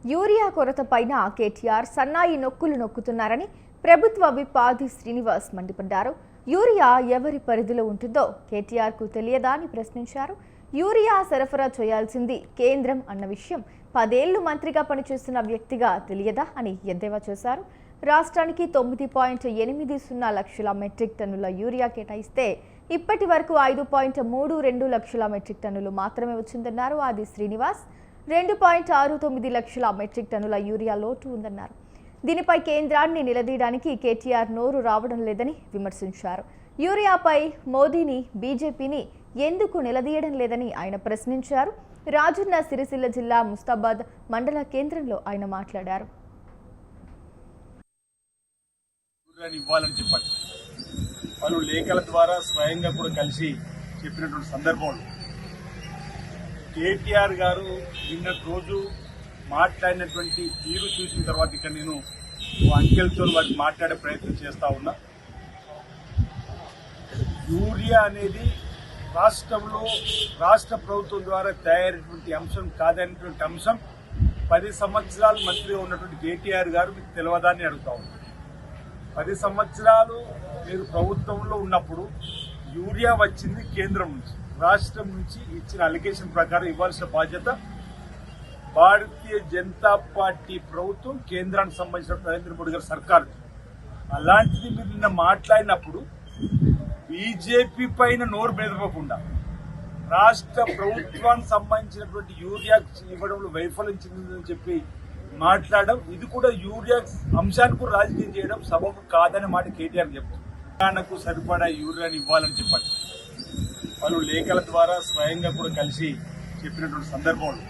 Urea కొరతపైన KTR సన్నాయి నొక్కులు నొక్కుతున్నారని ప్రభుత్వ whip ఆది శ్రీనివాస్ మండిపడ్డారు. యూరియా ఎవరి పరిధిలో ఉంటుందో కేటీఆర్కు తెలియదా అని ప్రశ్నించారు. యూరియా సరఫరా చేయాల్సింది కేంద్రం అన్న విషయం 10 ఏళ్లు మంత్రిగా పనిచేస్తున్న వ్యక్తిగా తెలియదా అని ఎద్దేవా చేశారు. రాష్ట్రానికి 9.80 లక్షల మెట్రిక్ టన్నుల యూరియా కేటాయిస్తే ఇప్పటి వరకు 5.32 లక్షల మెట్రిక్ టన్నులు మాత్రమే వచ్చిందన్నారు ఆది శ్రీనివాస్. 2.69 లక్షల మెట్రిక్ టన్నుల యూరియా లోటు ఉందన్నారు. దీనిపై కేంద్రాన్ని నిలదీయడానికి కేటీఆర్ నోరు రావడం లేదని విమర్శించారు. యూరియాపై మోదీని, బీజేపీని ఎందుకు నిలదీయడం లేదని ఆయన ప్రశ్నించారు. రాజన్న సిరిసిల్ల జిల్లా ముస్తాబాద్ మండల కేంద్రంలో ఆయన మాట్లాడారు. ఇవ్వాలని చెప్పండి, వాళ్ళు లేఖల ద్వారా స్వయంగా కూడా కలిసి చెప్పినటువంటి సందర్భంలో కేటీఆర్ గారు నిన్నటి రోజు మాట్లాడినటువంటి తీరు చూసిన తర్వాత ఇక్కడ నేను అంకెలతో వారికి మాట్లాడే ప్రయత్నం చేస్తా ఉన్నా. యూరియా అనేది రాష్ట్రంలో రాష్ట్ర ప్రభుత్వం ద్వారా తయారైనటువంటి అంశం కాదనేటువంటి అంశం 10 సంవత్సరాలు మంత్రిగా ఉన్నటువంటి కేటీఆర్ గారు మీకు తెలియదాన్ని అడుగుతా ఉన్నారు. 10 సంవత్సరాలు మీరు ప్రభుత్వంలో ఉన్నప్పుడు యూరియా వచ్చింది కేంద్రం నుంచి, రాష్ట్రం నుంచి ఇచ్చిన అలిగేషన్ ప్రకారం ఇవ్వాల్సిన బాధ్యత భారతీయ జనతా పార్టీ ప్రభుత్వం, కేంద్రానికి సంబంధించిన నరేంద్ర మోడీ గారి సర్కారు. అలాంటిది మీరు నిన్న మాట్లాడినప్పుడు బీజేపీ పైన నోరు బెదపకుండా రాష్ట్ర ప్రభుత్వానికి సంబంధించినటువంటి యూరియా ఇవ్వడంలో వైఫల్యం చెందిందని చెప్పి మాట్లాడడం, ఇది కూడా యూరియా అంశాన్ని కూడా రాజకీయం చేయడం సబబు కాదనే మాట కేటీఆర్ చెప్తుంది. తెలంగాణకు సరిపడా యూరియాని ఇవ్వాలని చెప్పండి, వాళ్ళు లేఖల ద్వారా స్వయంగా కూడా కలిసి చెప్పినటువంటి సందర్భంలో